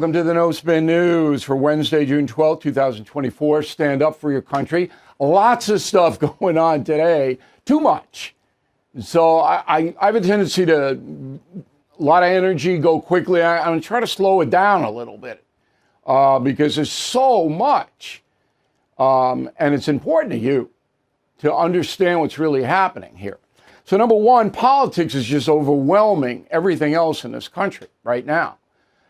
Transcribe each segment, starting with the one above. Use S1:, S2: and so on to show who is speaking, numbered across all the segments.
S1: welcome to the No Spin News for Wednesday, June 12th, 2024. Stand up for your country. Lots of stuff going on today. Too much. So I have a tendency to, a lot of energy, go quickly. I'm going to try to slow it down a little bit because there's so much. And it's important to you to understand what's really happening here. So number one, politics is just overwhelming everything else in this country right now.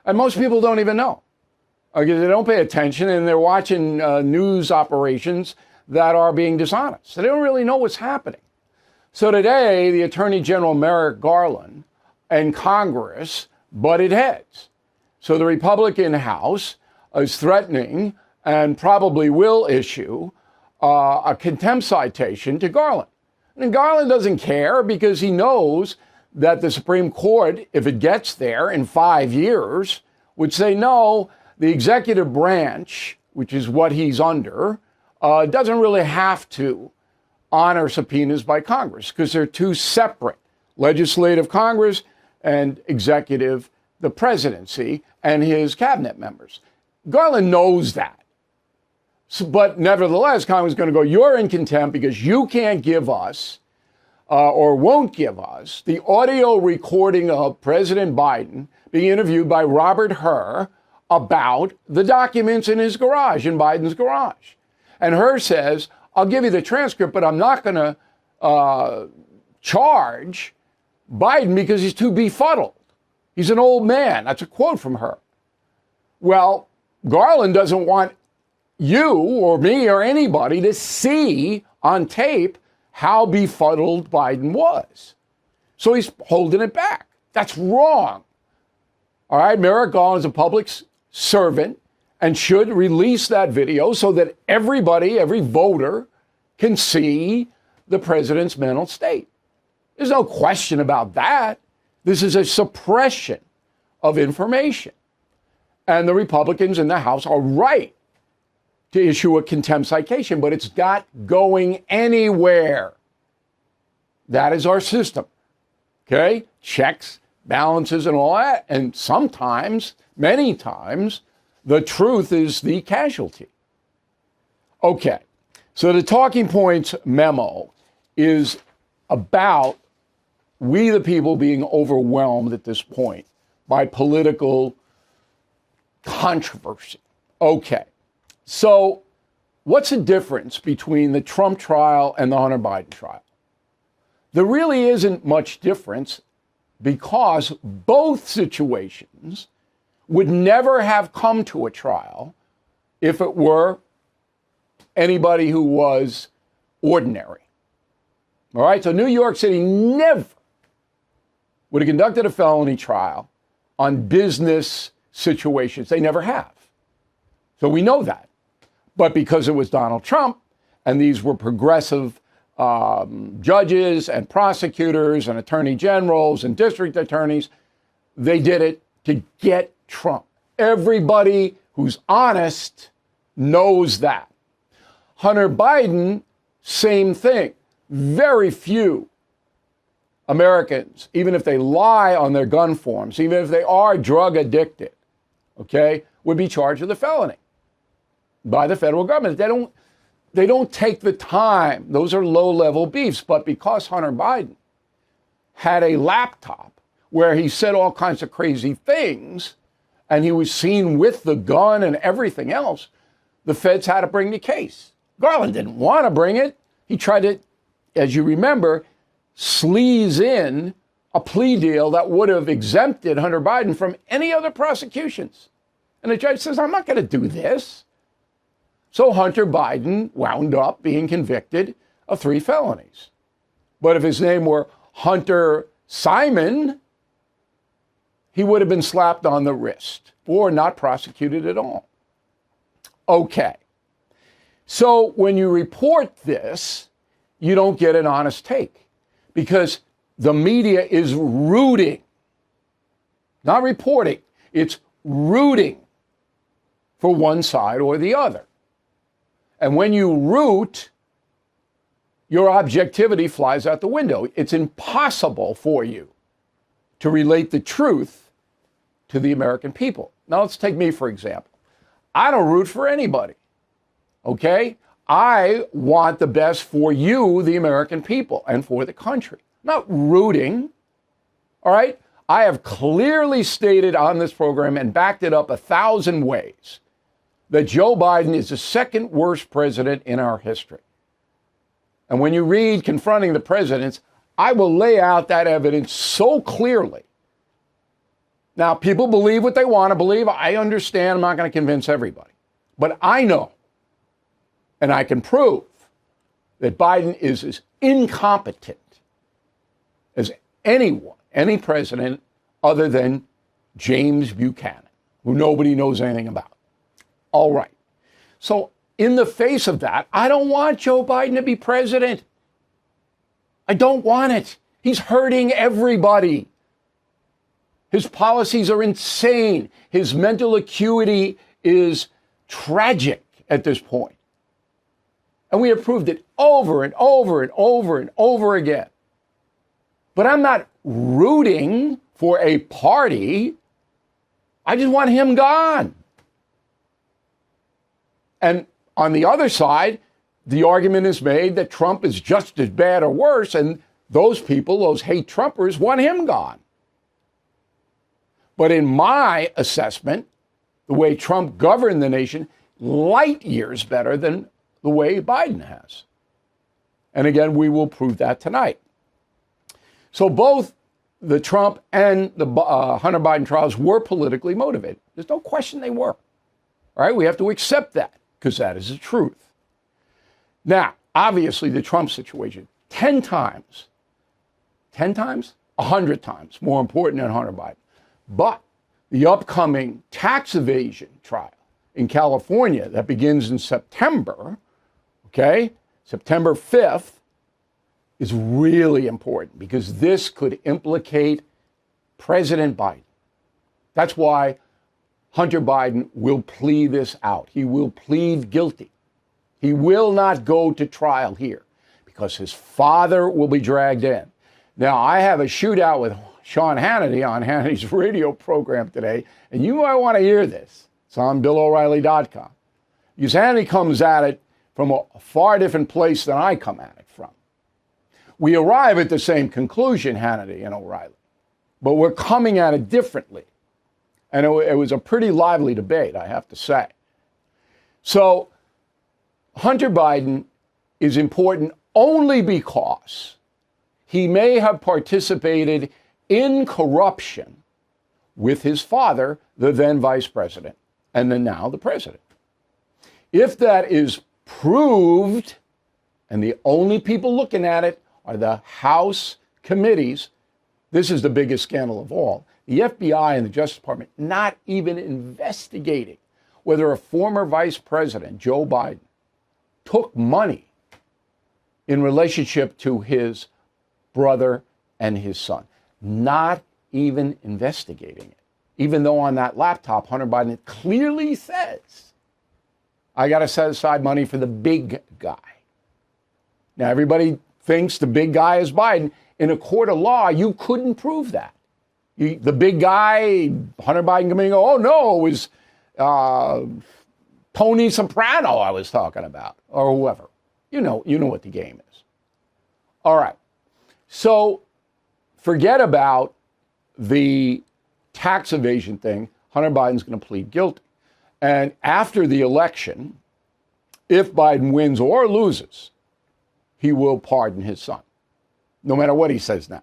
S1: And most people don't even know because they don't pay attention and they're watching news operations that are being dishonest. They don't really know what's happening. So today, the Attorney General Merrick Garland and Congress butted heads. So the Republican House is threatening and probably will issue a contempt citation to Garland. And Garland doesn't care because he knows that the Supreme Court, if it gets there in 5 years, would say, no, the executive branch, which is what he's under, doesn't really have to honor subpoenas by Congress because they're two separate, legislative Congress and executive, the presidency and his cabinet members. Garland knows that. So, but nevertheless, Congress is going to go, you're in contempt because you can't give us or won't give us the audio recording of President Biden being interviewed by Robert Hur about the documents in his garage, in Biden's garage. And Hur says, I'll give you the transcript, but I'm not going to charge Biden because he's too befuddled. He's an old man. That's a quote from Hur. Well, Garland doesn't want you or me or anybody to see on tape how befuddled Biden was. So he's holding it back. That's wrong. All right, Merrick Garland is a public servant and should release that video so that everybody, every voter, can see the president's mental state. There's no question about that. This is a suppression of information. And the Republicans in the House are right to issue a contempt citation, but it's not going anywhere. That is our system. Okay? Checks, balances, and all that. And sometimes, many times, the truth is the casualty. Okay. So the talking points memo is about we the people being overwhelmed at this point by political controversy. Okay. So what's the difference between the Trump trial and the Hunter Biden trial? There really isn't much difference because both situations would never have come to a trial if it were anybody who was ordinary. All right, so New York City never would have conducted a felony trial on business situations. They never have. So we know that. But because it was Donald Trump, and these were progressive judges and prosecutors and attorney generals and district attorneys, they did it to get Trump. Everybody who's honest knows that. Hunter Biden, same thing. Very few Americans, even if they lie on their gun forms, even if they are drug addicted, okay, would be charged with a felony by the federal government. They don't take the time. Those are low-level beefs. But because Hunter Biden had a laptop where he said all kinds of crazy things, and he was seen with the gun and everything else, the feds had to bring the case. Garland didn't want to bring it. He tried to, as you remember, sleaze in a plea deal that would have exempted Hunter Biden from any other prosecutions. And the judge says, I'm not going to do this. So Hunter Biden wound up being convicted of 3 felonies. But if his name were Hunter Simon, he would have been slapped on the wrist or not prosecuted at all. Okay. So when you report this, you don't get an honest take because the media is rooting, not reporting, it's rooting for one side or the other. And when you root, your objectivity flies out the window. It's impossible for you to relate the truth to the American people. Now let's take me, for example. I don't root for anybody, okay? I want the best for you, the American people, and for the country. I'm not rooting, all right? I have clearly stated on this program and backed it up 1,000 ways that Joe Biden is the second worst president in our history. And when you read Confronting the Presidents, I will lay out that evidence so clearly. Now, people believe what they want to believe. I understand. I'm not going to convince everybody. But I know, and I can prove, that Biden is as incompetent as anyone, any president other than James Buchanan, who nobody knows anything about. All right. So in the face of that, I don't want Joe Biden to be president. I don't want it. He's hurting everybody. His policies are insane. His mental acuity is tragic at this point. And we have proved it over and over and over and over again. But I'm not rooting for a party. I just want him gone. And on the other side, the argument is made that Trump is just as bad or worse, and those people, those hate Trumpers, want him gone. But in my assessment, the way Trump governed the nation, light years better than the way Biden has. And again, we will prove that tonight. So both the Trump and the Hunter Biden trials were politically motivated. There's no question they were. All right, we have to accept that because that is the truth. Now, obviously, the Trump situation, 10 times, 100 times more important than Hunter Biden. But the upcoming tax evasion trial in California that begins in September, okay, September 5th, is really important because this could implicate President Biden. That's why Hunter Biden will plead this out. He will plead guilty. He will not go to trial here because his father will be dragged in. Now, I have a shootout with Sean Hannity on Hannity's radio program today, and you might want to hear this. It's on BillO'Reilly.com. Because Hannity comes at it from a far different place than I come at it from. We arrive at the same conclusion, Hannity and O'Reilly, but we're coming at it differently. And it was a pretty lively debate, I have to say. So Hunter Biden is important only because he may have participated in corruption with his father, the then vice president, and then now the president. If that is proved, and the only people looking at it are the House committees, this is the biggest scandal of all. The FBI and the Justice Department not even investigating whether a former vice president, Joe Biden, took money in relationship to his brother and his son. Not even investigating it. Even though on that laptop, Hunter Biden clearly says, I got to set aside money for the big guy. Now, everybody thinks the big guy is Biden. In a court of law, you couldn't prove that. The big guy, Hunter Biden, coming and go, oh, no, it was Tony Soprano I was talking about, or whoever. You know what the game is. All right. So forget about the tax evasion thing. Hunter Biden's going to plead guilty. And after the election, if Biden wins or loses, he will pardon his son, no matter what he says now.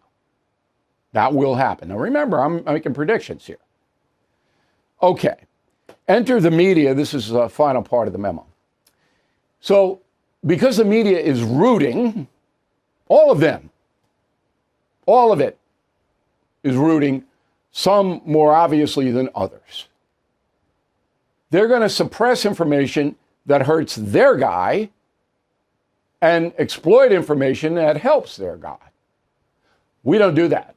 S1: That will happen. Now, remember, I'm making predictions here. Okay. Enter the media. This is the final part of the memo. So, because the media is rooting, all of it is rooting, some more obviously than others. They're going to suppress information that hurts their guy and exploit information that helps their guy. We don't do that.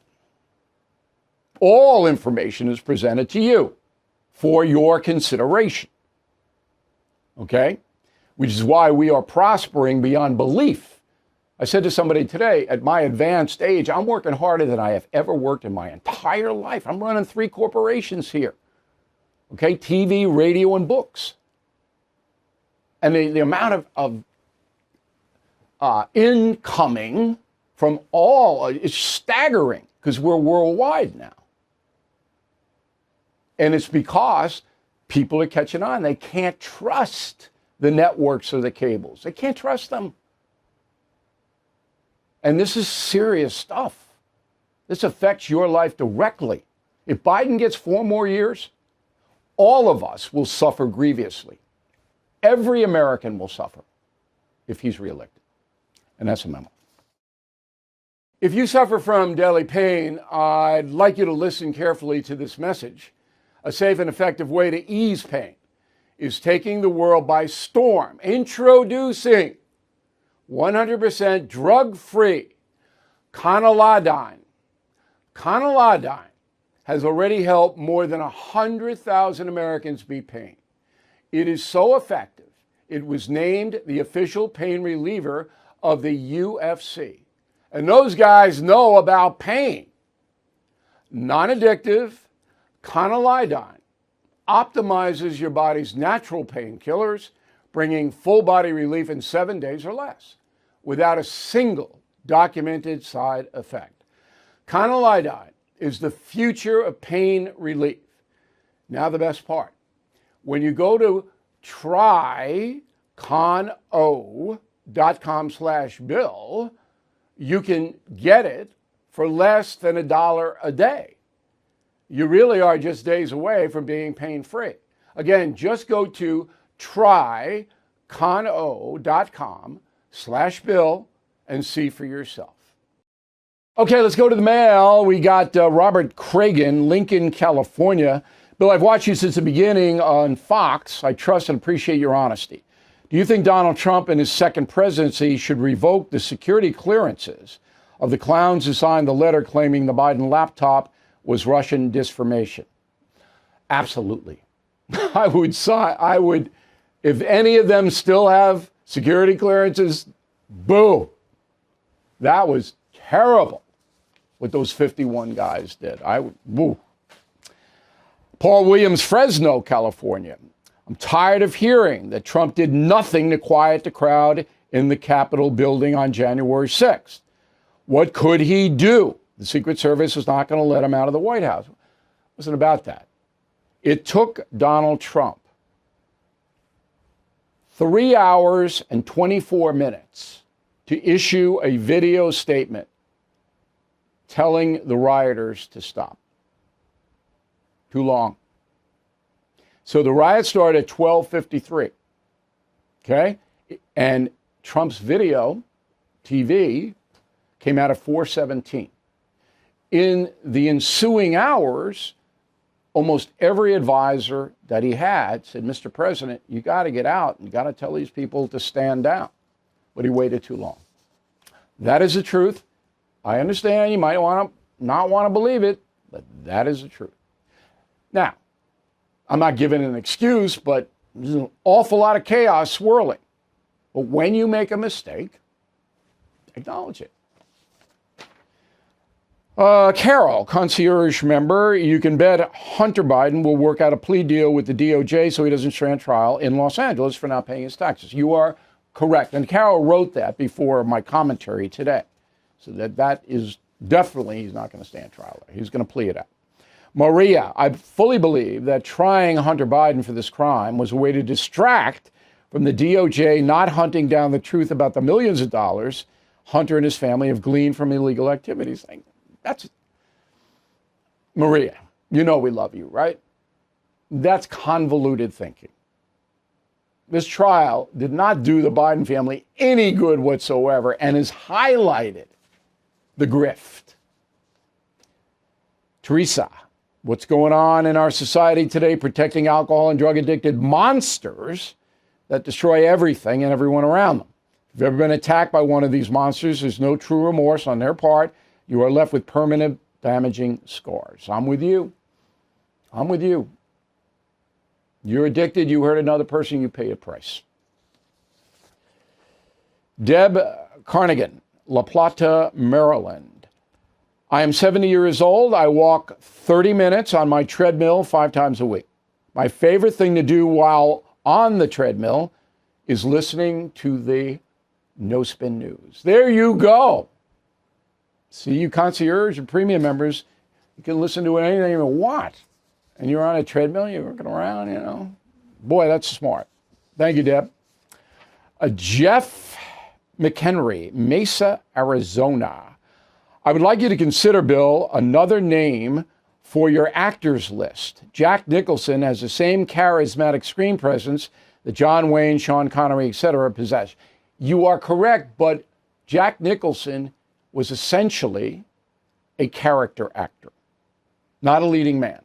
S1: All information is presented to you for your consideration. Okay? Which is why we are prospering beyond belief. I said to somebody today, at my advanced age, I'm working harder than I have ever worked in my entire life. I'm running 3 corporations here. Okay, TV, radio, and books. And the amount of incoming from all is staggering because we're worldwide now. And it's because people are catching on. They can't trust the networks or the cables. They can't trust them. And this is serious stuff. This affects your life directly. If Biden gets 4 more years, all of us will suffer grievously. Every American will suffer if he's reelected. And that's a memo. If you suffer from daily pain, I'd like you to listen carefully to this message. A safe and effective way to ease pain is taking the world by storm. Introducing 100% drug-free Conalidine. Conalidine has already helped more than 100,000 Americans beat pain. It is so effective, it was named the official pain reliever of the UFC. And those guys know about pain. Non-addictive, Conalidine optimizes your body's natural painkillers, bringing full body relief in 7 days or less, without a single documented side effect. Conalidine is the future of pain relief. Now the best part. When you go to trycono.com/bill, you can get it for less than $1 a day. You really are just days away from being pain-free. Again, just go to trycono.com/bill and see for yourself. Okay, let's go to the mail. We got Robert Cragen, Lincoln, California. Bill, I've watched you since the beginning on Fox. I trust and appreciate your honesty. Do you think Donald Trump in his second presidency should revoke the security clearances of the clowns who signed the letter claiming the Biden laptop was Russian disinformation? Absolutely. I would, if any of them still have security clearances, boo. That was terrible what those 51 guys did. Boo. Paul Williams, Fresno, California. I'm tired of hearing that Trump did nothing to quiet the crowd in the Capitol building on January 6th. What could he do? The Secret Service is not going to let him out of the White House. It wasn't about that. It took Donald Trump 3 hours and 24 minutes to issue a video statement telling the rioters to stop. Too long. So the riot started at 12:53. Okay? And Trump's video, TV, came out at 4:17. In the ensuing hours, almost every advisor that he had said, Mr. President, you got to get out. You got to tell these people to stand down. But he waited too long. That is the truth. I understand you might not want to believe it, but that is the truth. Now, I'm not giving an excuse, but there's an awful lot of chaos swirling. But when you make a mistake, acknowledge it. Carol, concierge member, you can bet Hunter Biden will work out a plea deal with the DOJ so he doesn't stand trial in Los Angeles for not paying his taxes. You are correct. And Carol wrote that before my commentary today. So that is definitely, he's not going to stand trial there. He's going to plea it out. Maria, I fully believe that trying Hunter Biden for this crime was a way to distract from the DOJ not hunting down the truth about the millions of dollars Hunter and his family have gleaned from illegal activities. That's Maria, you know we love you, right? That's convoluted thinking. This trial did not do the Biden family any good whatsoever and has highlighted the grift. Teresa, what's going on in our society today protecting alcohol and drug-addicted monsters that destroy everything and everyone around them? If you've ever been attacked by one of these monsters, there's no true remorse on their part. You are left with permanent, damaging scars. I'm with you. I'm with you. You're addicted, you hurt another person, you pay a price. Deb Carnigan, La Plata, Maryland. I am 70 years old. I walk 30 minutes on my treadmill 5 times a week. My favorite thing to do while on the treadmill is listening to the No Spin News. There you go. See, you concierge and premium members, you can listen to anything you want. And you're on a treadmill, you're working around, you know. Boy, that's smart. Thank you, Deb. Jeff McHenry, Mesa, Arizona. I would like you to consider, Bill, another name for your actors list. Jack Nicholson has the same charismatic screen presence that John Wayne, Sean Connery, etc. possess. You are correct, but Jack Nicholson was essentially a character actor, not a leading man.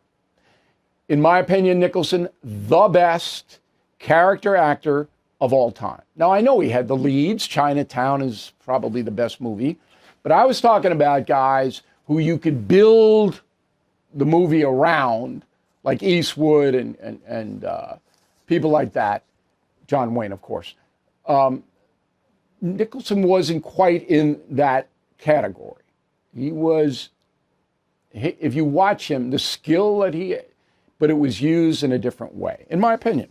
S1: In my opinion, Nicholson, the best character actor of all time. Now, I know he had the leads. Chinatown is probably the best movie. But I was talking about guys who you could build the movie around, like Eastwood and people like that. John Wayne, of course. Nicholson wasn't quite in that category. He was, if you watch him, the skill that he, but it was used in a different way, in my opinion.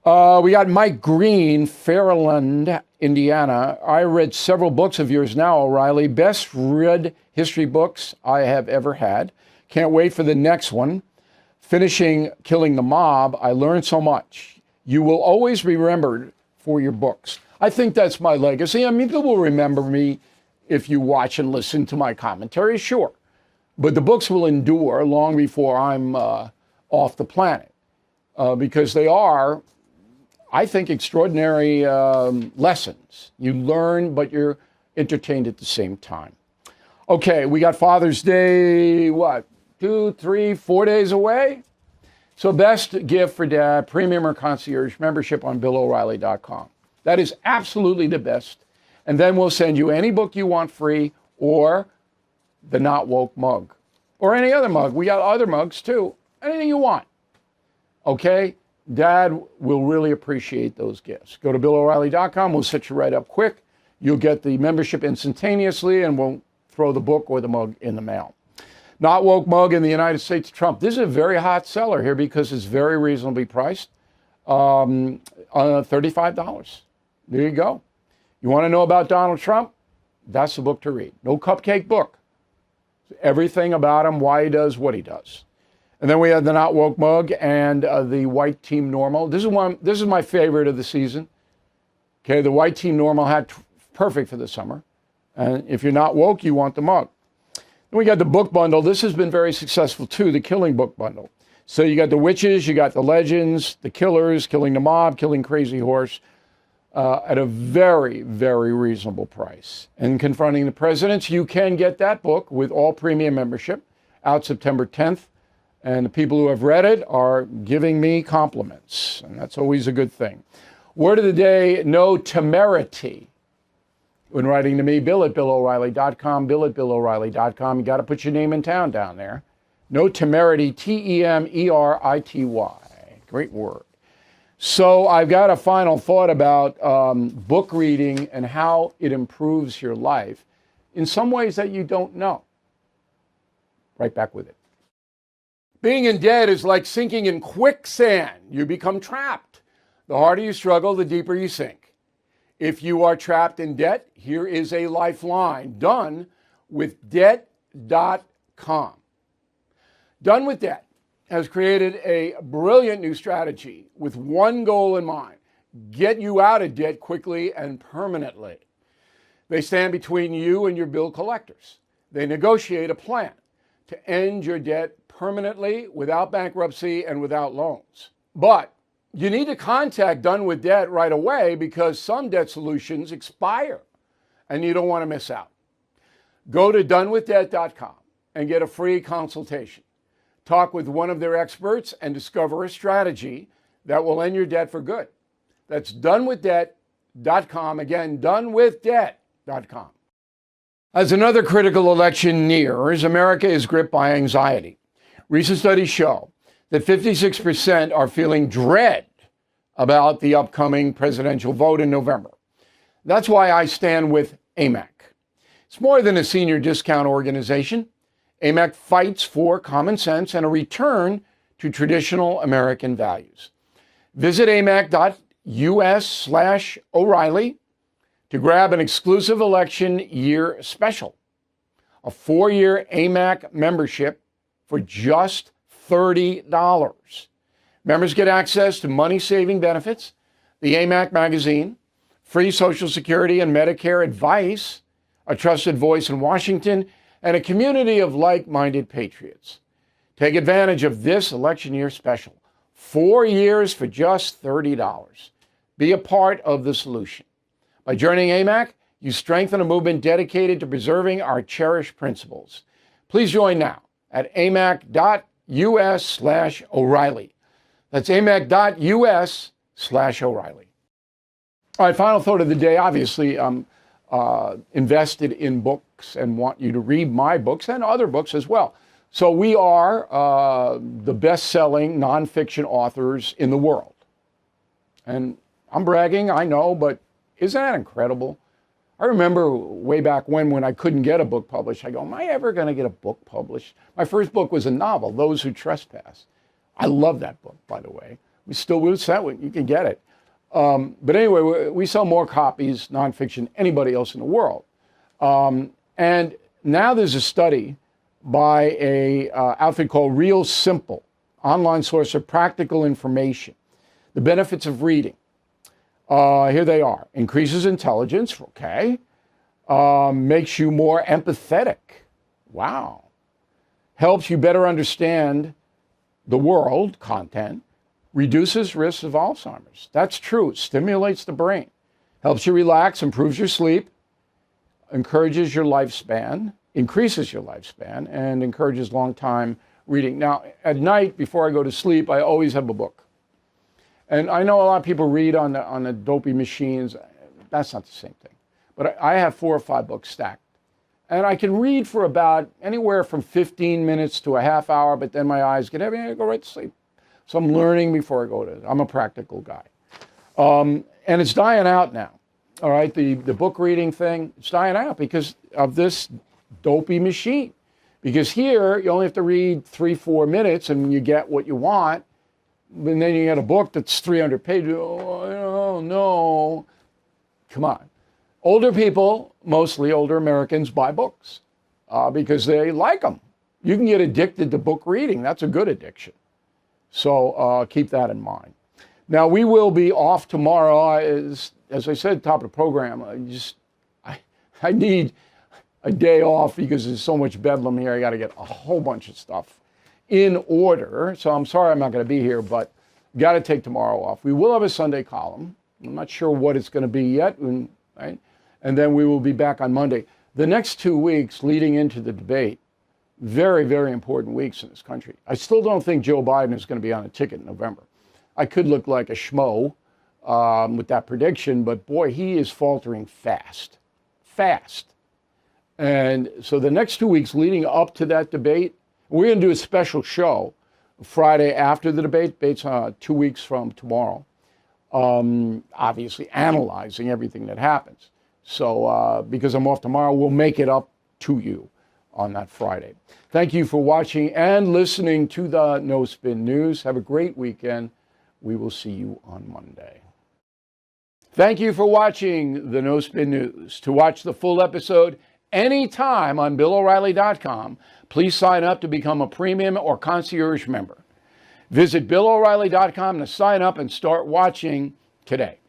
S1: We got Mike Green, Fairland, Indiana. I read several books of yours now, O'Reilly. Best read history books I have ever had. Can't wait for the next one. Finishing Killing the Mob, I learned so much. You will always be remembered for your books. I think that's my legacy. I mean, people will remember me if you watch and listen to my commentary, sure. But the books will endure long before I'm off the planet because they are, I think, extraordinary lessons. You learn, but you're entertained at the same time. Okay, we got Father's Day, 2, 3, 4 days away? So best gift for Dad, premium or concierge membership on BillO'Reilly.com. That is absolutely the best. And then we'll send you any book you want free or the Not Woke mug or any other mug. We got other mugs too. Anything you want. Okay? Dad will really appreciate those gifts. Go to BillO'Reilly.com. We'll set you right up quick. You'll get the membership instantaneously and we'll throw the book or the mug in the mail. Not Woke mug in the United States Trump. This is a very hot seller here because it's very reasonably priced. $35. There you go. You want to know about Donald Trump? That's the book to read. No cupcake book. Everything about him, why he does what he does. And then we have the Not Woke mug and the White Team Normal. This is my favorite of the season. Okay, the White Team Normal hat, perfect for the summer. And if you're not woke, you want the mug. Then we got the book bundle. This has been very successful too, the Killing book bundle. So you got the witches, you got the legends, the killers, Killing the Mob, Killing Crazy Horse, at a very, very reasonable price. And Confronting the Presidents, you can get that book with all premium membership out September 10th. And the people who have read it are giving me compliments. And that's always a good thing. Word of the day, no temerity. When writing to me, Bill at BillO'Reilly.com, Bill at BillO'Reilly.com. You got to put your name in town down there. No temerity, Temerity. Great word. So I've got a final thought about book reading and how it improves your life in some ways that you don't know. Right back with it. Being in debt is like sinking in quicksand. You become trapped. The harder you struggle, the deeper you sink. If you are trapped in debt, here is a lifeline. Done with Debt.com. Done with Debt has created a brilliant new strategy with one goal in mind: get you out of debt quickly and permanently. They stand between you and your bill collectors. They negotiate a plan to end your debt permanently, without bankruptcy and without loans. But you need to contact Done with Debt right away because some debt solutions expire and you don't want to miss out. Go to donewithdebt.com and get a free consultation. Talk with one of their experts and discover a strategy that will end your debt for good. That's donewithdebt.com. Again, donewithdebt.com. As another critical election nears, America is gripped by anxiety. Recent studies show that 56% are feeling dread about the upcoming presidential vote in November. That's why I stand with AMAC. It's more than a senior discount organization. AMAC fights for common sense and a return to traditional American values. Visit amac.us/O'Reilly to grab an exclusive election year special, a 4-year AMAC membership for just $30. Members get access to money-saving benefits, the AMAC magazine, free Social Security and Medicare advice, a trusted voice in Washington, and a community of like-minded patriots. Take advantage of this election year special. 4 years for just $30. Be a part of the solution. By joining AMAC, you strengthen a movement dedicated to preserving our cherished principles. Please join now at amac.us/O'Reilly. That's amac.us/O'Reilly. All right, final thought of the day. Obviously, I'm invested in books and want you to read my books and other books as well. So we are the best-selling nonfiction authors in the world. And I'm bragging, I know, but isn't that incredible? I remember way back when I couldn't get a book published, I go, am I ever going to get a book published? My first book was a novel, Those Who Trespass. I love that book, by the way. We still will sell it. You can get it. But anyway, we sell more copies, nonfiction, than anybody else in the world. And now there's a study by a outfit called Real Simple, online source of practical information. The benefits of reading. Here they are. Increases intelligence, okay. Makes you more empathetic. Wow. Helps you better understand the world, content. Reduces risks of Alzheimer's. That's true. It stimulates the brain. Helps you relax, improves your sleep, encourages your lifespan, increases your lifespan, and encourages long-time reading. Now, at night, before I go to sleep, I always have a book. And I know a lot of people read on the dopey machines. That's not the same thing. But I have 4 or 5 books stacked. And I can read for about anywhere from 15 minutes to a half hour, but then my eyes get heavy and I go right to sleep. So I'm learning before I go to it. I'm a practical guy. And it's dying out now. All right, the book reading thing, it's dying out because of this dopey machine. Because here, you only have to read 3-4 minutes and you get what you want. And then you get a book that's 300 pages. Oh, no. Come on. Older people, mostly older Americans, buy books because they like them. You can get addicted to book reading. That's a good addiction. So keep that in mind. Now, we will be off tomorrow. As I said at the top of the program, I need a day off because there's so much bedlam here. I got to get a whole bunch of stuff in order. So I'm sorry I'm not going to be here, but got to take tomorrow off. We will have a Sunday column. I'm not sure what it's going to be yet, right? And then we will be back on Monday. The next 2 weeks leading into the debate, very, very important weeks in this country. I still don't think Joe Biden is going to be on a ticket in November. I could look like a schmo with that prediction, but boy, he is faltering fast. And so the next 2 weeks leading up to that debate, we're going to do a special show Friday after the debate. Debate's 2 weeks from tomorrow. Obviously analyzing everything that happens. So because I'm off tomorrow, we'll make it up to you on that Friday. Thank you for watching and listening to the No Spin News. Have a great weekend. We will see you on Monday. Thank you for watching the No Spin News. To watch the full episode anytime on BillO'Reilly.com, please sign up to become a premium or concierge member. Visit BillO'Reilly.com to sign up and start watching today.